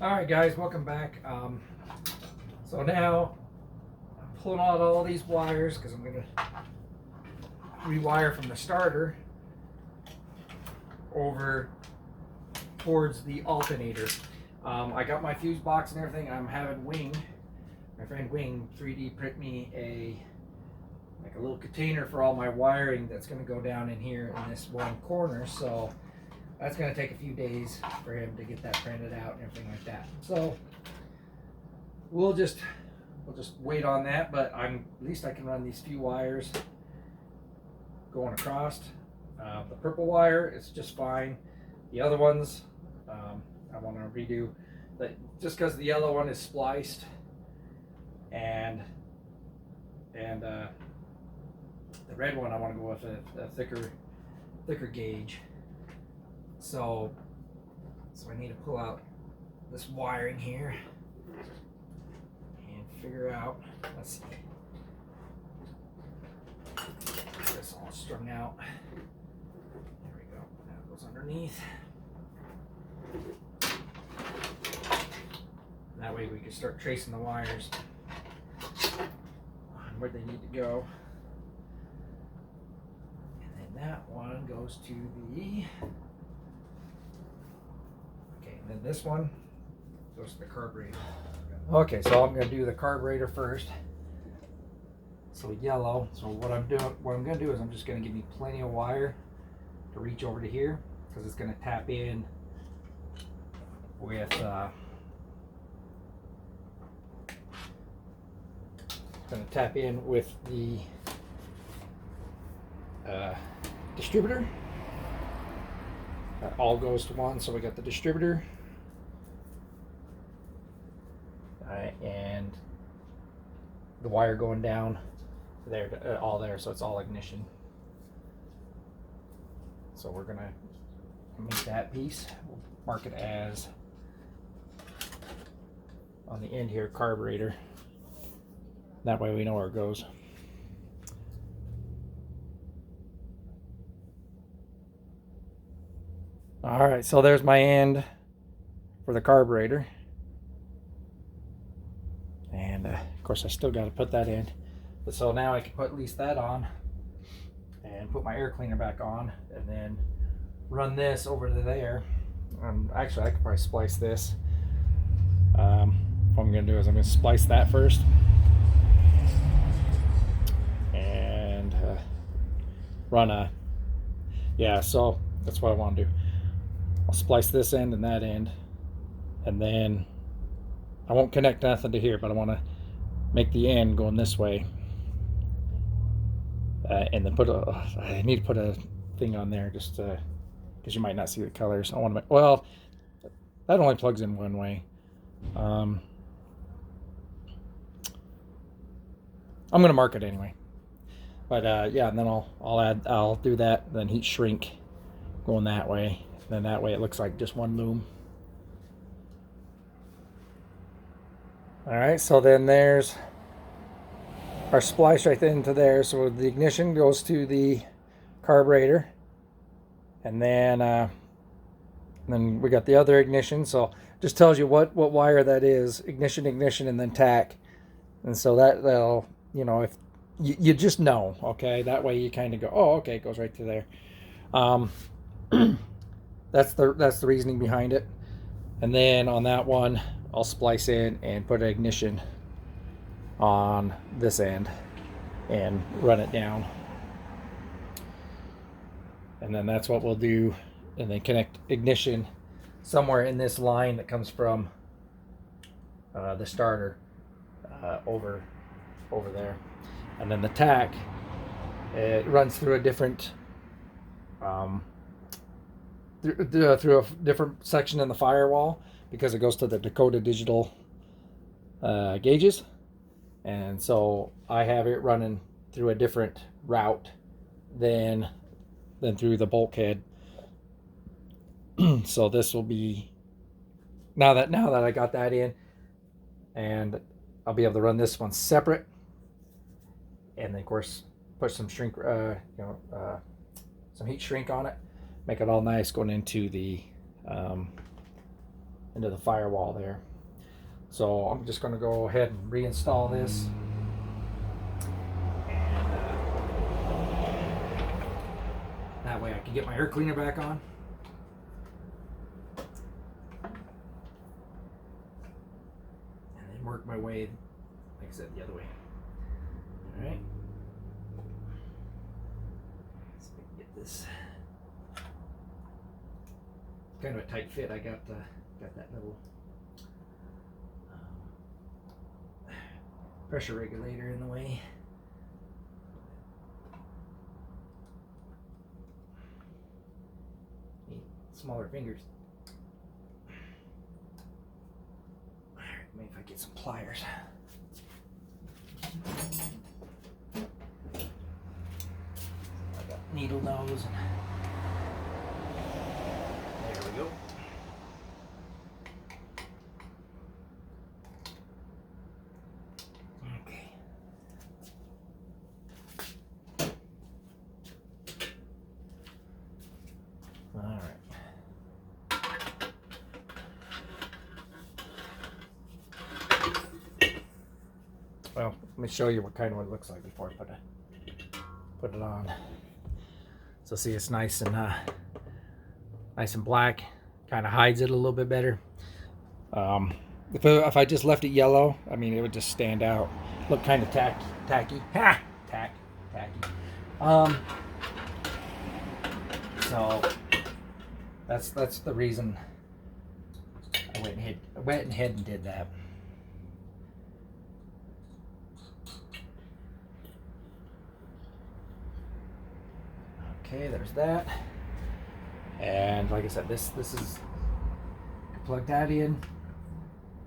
Alright guys, welcome back. So now I'm pulling out all these wires because I'm going to rewire from the starter over towards the alternator. I got my fuse box and everything. I'm having my friend Wing 3D print me a little container for all my wiring that's going to go down in here in this one corner. So that's going to take a few days for him to get that printed out and everything like that. So we'll just wait on that, but at least I can run these few wires going across. The purple wire is just fine. The other ones I want to redo, just because the yellow one is spliced and the red one I want to go with a thicker gauge. So I need to pull out this wiring here and figure out, let's see, get this all strung out. There we go, that goes underneath. That way we can start tracing the wires on where they need to go. And then that one goes to the, okay, and then this one goes to the carburetor. Okay, so I'm going to do the carburetor first. So yellow. So what I'm going to do is I'm just going to give me plenty of wire to reach over to here, because it's going to tap in with the distributor. That all goes to one. So we got the distributor and the wire going down there, all there. So it's all ignition. So we're gonna make that piece. We'll mark it as, on the end here, carburetor. That way we know where it goes. All right, so there's my end for the carburetor. And of course I still got to put that in. But so now I can put at least that on and put my air cleaner back on and then run this over to there. Actually, I could probably splice this. What I'm going to do is I'm going to splice that first. And run a, yeah, so that's what I want to do. I'll splice this end and that end, and then I won't connect nothing to here, but I want to make the end going this way, and then I need to put a thing on there just because you might not see the colors. I want to make, well, that only plugs in one way. I'm going to mark it anyway, but yeah, and then I'll do that, then heat shrink going that way. Then that way it looks like just one loom. All right, so then there's our splice right into there. So the ignition goes to the carburetor, and then we got the other ignition. So just tells you what wire that is: ignition, and then tack. And so that'll, you know, if you just know, okay, that way you kind of go, oh, okay, it goes right to there. That's the reasoning behind it. And then on that one, I'll splice in and put an ignition on this end and run it down. And then that's what we'll do. And then connect ignition somewhere in this line that comes from the starter over there. And then the tack, it runs through a different through a different section in the firewall, because it goes to the Dakota digital gauges, and so I have it running through a different route than through the bulkhead. So this will be, now that I got that in, and I'll be able to run this one separate, and then of course put some shrink, some heat shrink on it, make it all nice going into the into the firewall there. So I'm just going to go ahead and reinstall this. And that way I can get my air cleaner back on. And then work my way, like I said, the other way. All right. Let's see if I can get this. Kind of a tight fit. I got that little pressure regulator in the way. Need smaller fingers. All right, maybe if I get some pliers. I got needle nose. There we go. Well, let me show you what kind of what it looks like before I put it on. So see, it's nice and black. Kind of hides it a little bit better. If I just left it yellow, I mean, it would just stand out. Look kind of tacky. Ha! Tacky. So that's the reason I went ahead and did that. Okay, there's that. And like I said, this is, plug that in,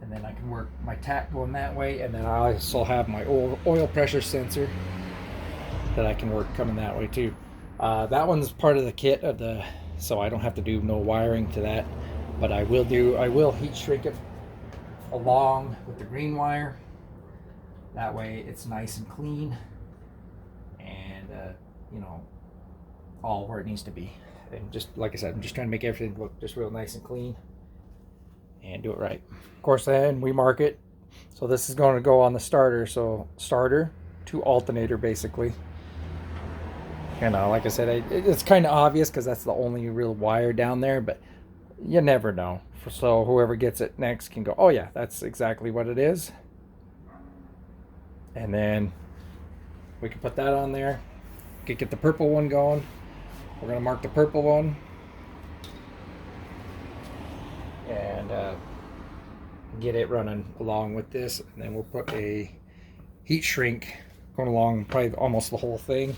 and then I can work my tap going that way, and then I also have my oil pressure sensor that I can work coming that way too. That one's part of the kit of the, so I don't have to do no wiring to that, but I will heat shrink it along with the green wire. That way it's nice and clean, and you know, all where it needs to be. And just like I said, I'm just trying to make everything look just real nice and clean and do it right. Of course, then we mark it. So this is going to go on the starter. So starter to alternator, basically. You know, like I said, it's kind of obvious because that's the only real wire down there, but you never know. So whoever gets it next can go, oh yeah, that's exactly what it is. And then we can put that on there. We can get the purple one going. We're going to mark the purple one. And get it running along with this. And then we'll put a heat shrink going along probably almost the whole thing.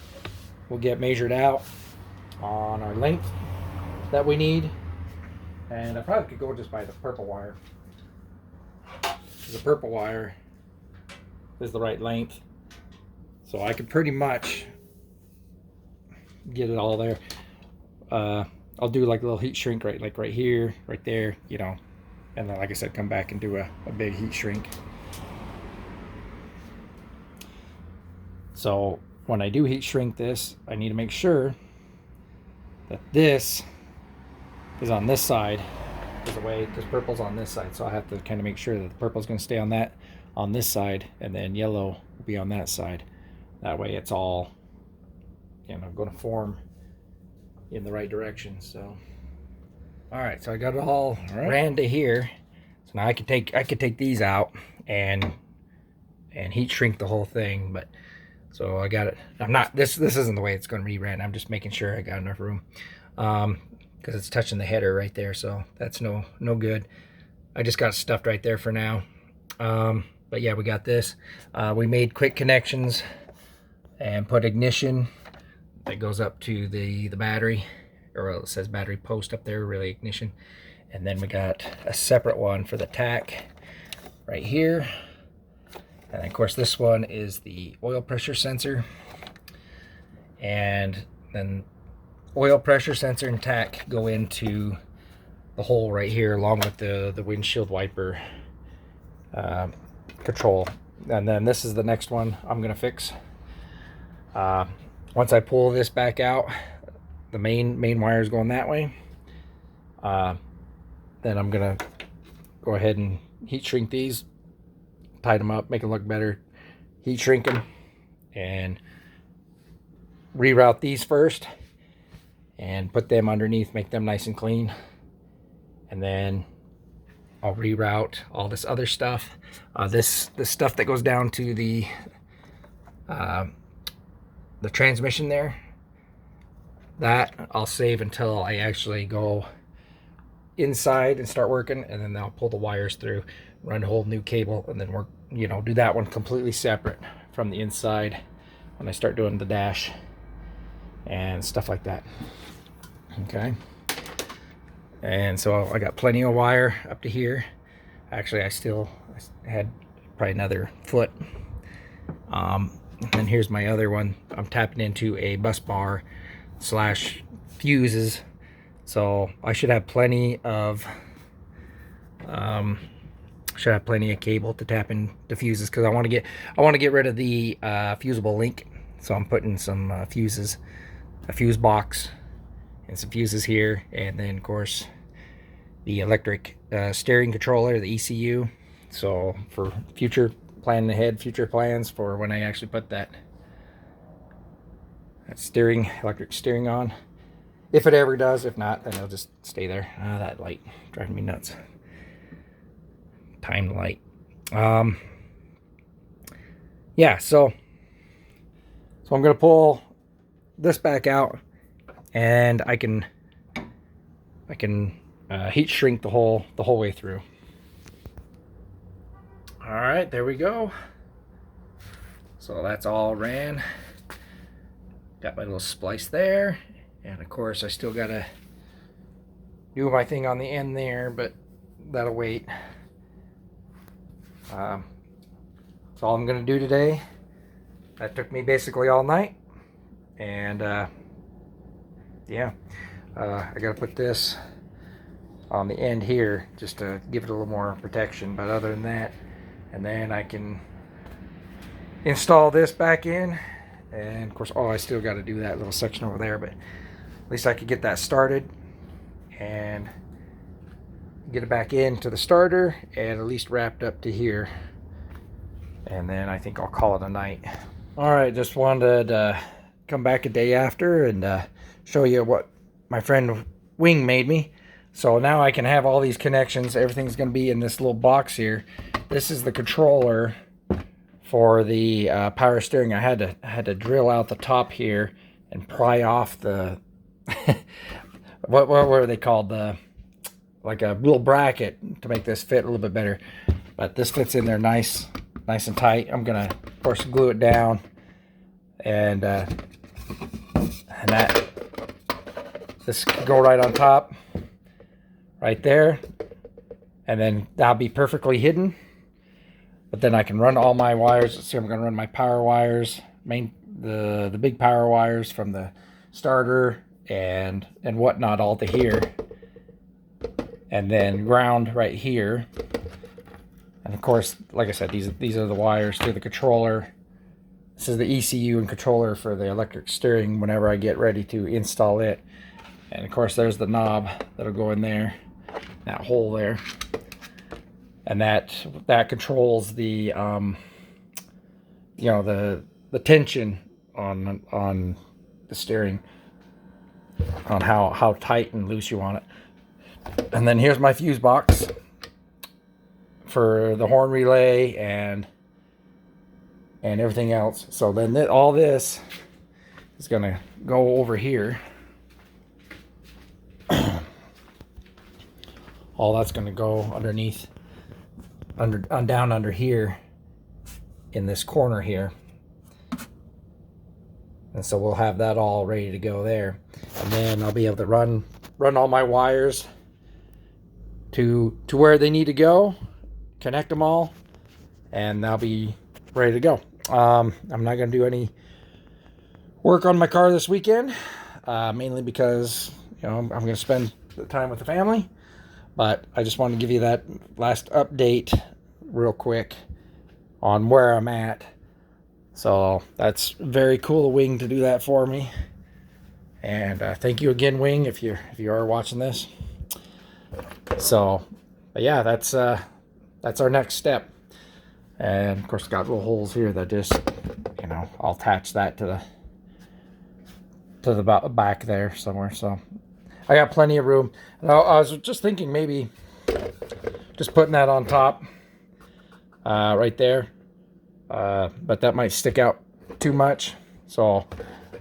We'll get measured out on our length that we need. And I probably could go just by the purple wire. The purple wire is the right length. So I could pretty much get it all there. I'll do like a little heat shrink right here, right there, you know, and then like I said, come back and do a big heat shrink. So when I do heat shrink this, I need to make sure that this is on this side, because purple's on this side, so I have to kind of make sure that the purple's going to stay on this side, and then yellow will be on that side. That way it's all, you know, going to form in the right direction. So all right, so I got it all ran to here. So now I could take these out and heat shrink the whole thing. But so I got it. I'm not, this isn't the way it's going to be ran. I'm just making sure I got enough room, because it's touching the header right there, so that's no good. I just got stuffed right there for now. But yeah, we got this. We made quick connections and put ignition that goes up to the battery, or it says battery post up there, really ignition. And then we got a separate one for the tack right here. And of course this one is the oil pressure sensor. And then oil pressure sensor and tack go into the hole right here, along with the windshield wiper control. And then this is the next one I'm gonna fix. Once I pull this back out, the main wire is going that way. Then I'm gonna go ahead and heat shrink these, tied them up, make them look better, heat shrink them, and reroute these first and put them underneath, make them nice and clean. And then I'll reroute all this other stuff. This stuff that goes down to the transmission there, that I'll save until I actually go inside and start working, and then I'll pull the wires through, run a whole new cable, and then work, you know, do that one completely separate from the inside when I start doing the dash and stuff like that. Okay. And so I got plenty of wire up to here. Actually, I had probably another foot. And here's my other one. I'm tapping into a bus bar slash fuses. So I should have plenty of cable to tap in the fuses, because I want to get rid of the fusible link. So I'm putting some fuses, a fuse box, and some fuses here, and then of course the electric steering controller, the ECU. So for future planning ahead, future plans for when I actually put that electric steering on, if it ever does. If not, then it'll just stay there. That light driving me nuts. Timed light. Yeah, so I'm gonna pull this back out, and I can heat shrink the whole way through. All right, there we go. So that's all ran. Got my little splice there, and of course I still gotta do my thing on the end there, but that'll wait. That's all I'm gonna do today. That took me basically all night, and yeah, I gotta put this on the end here just to give it a little more protection, but other than that, and then I can install this back in. And of course, I still got to do that little section over there, but at least I could get that started and get it back into the starter and at least wrapped up to here. And then I think I'll call it a night. All right, just wanted to come back a day after and show you what my friend Wing made me. So now I can have all these connections. Everything's going to be in this little box here. This is the controller for the power steering. I had to drill out the top here and pry off the what were they called, like a little bracket to make this fit a little bit better. But this fits in there nice and tight. I'm gonna of course glue it down, and that this can go right on top, right there, and then that'll be perfectly hidden. But then I can run all my wires. Let's see, I'm gonna run my power wires, the big power wires from the starter and whatnot all to here, and then ground right here. And of course, like I said, these are the wires to the controller. This is the ECU and controller for the electric steering whenever I get ready to install it. And of course, there's the knob that'll go in there, that hole there. And that controls the you know, the tension on the steering, on how tight and loose you want it. And then here's my fuse box for the horn relay and everything else. So then all this is gonna go over here. All that's gonna go underneath, down under here in this corner here. And so we'll have that all ready to go there. And then I'll be able to run all my wires to where they need to go, connect them all, and they'll be ready to go. I'm not going to do any work on my car this weekend, mainly because, you know, I'm going to spend the time with the family. But I just wanted to give you that last update real quick on where I'm at. So that's very cool of Wing to do that for me. And thank you again, Wing, if you are watching this. So But yeah, that's our next step. And of course, got little holes here that just, you know, I'll attach that to the back there somewhere. So I got plenty of room. Now I was just thinking maybe just putting that on top, right there. But that might stick out too much. So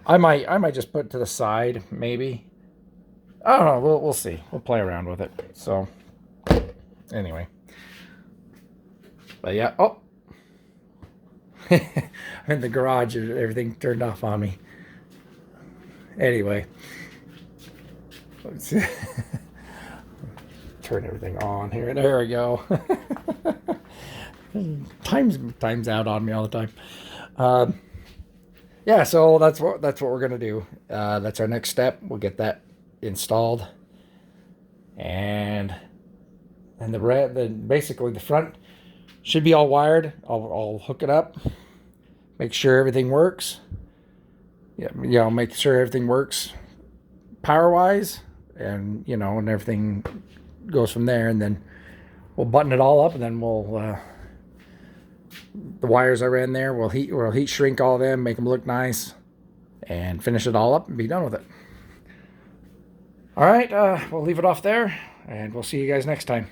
I might just put it to the side, maybe. I don't know. We'll see. We'll play around with it. So anyway, but yeah. Oh, I'm in the garage. Everything turned off on me. Anyway, let's see. Turn everything on here. There we go. Time's out on me all the time. Yeah, so that's what we're gonna do. That's our next step. We'll get that installed, and basically the front should be all wired. I'll hook it up, make sure everything works. Yeah, you know, make sure everything works power wise, and you know, and everything goes from there. And then we'll button it all up, and then we'll the wires I ran there, we'll heat shrink all of them, make them look nice, and finish it all up and be done with it. All right, we'll leave it off there, and we'll see you guys next time.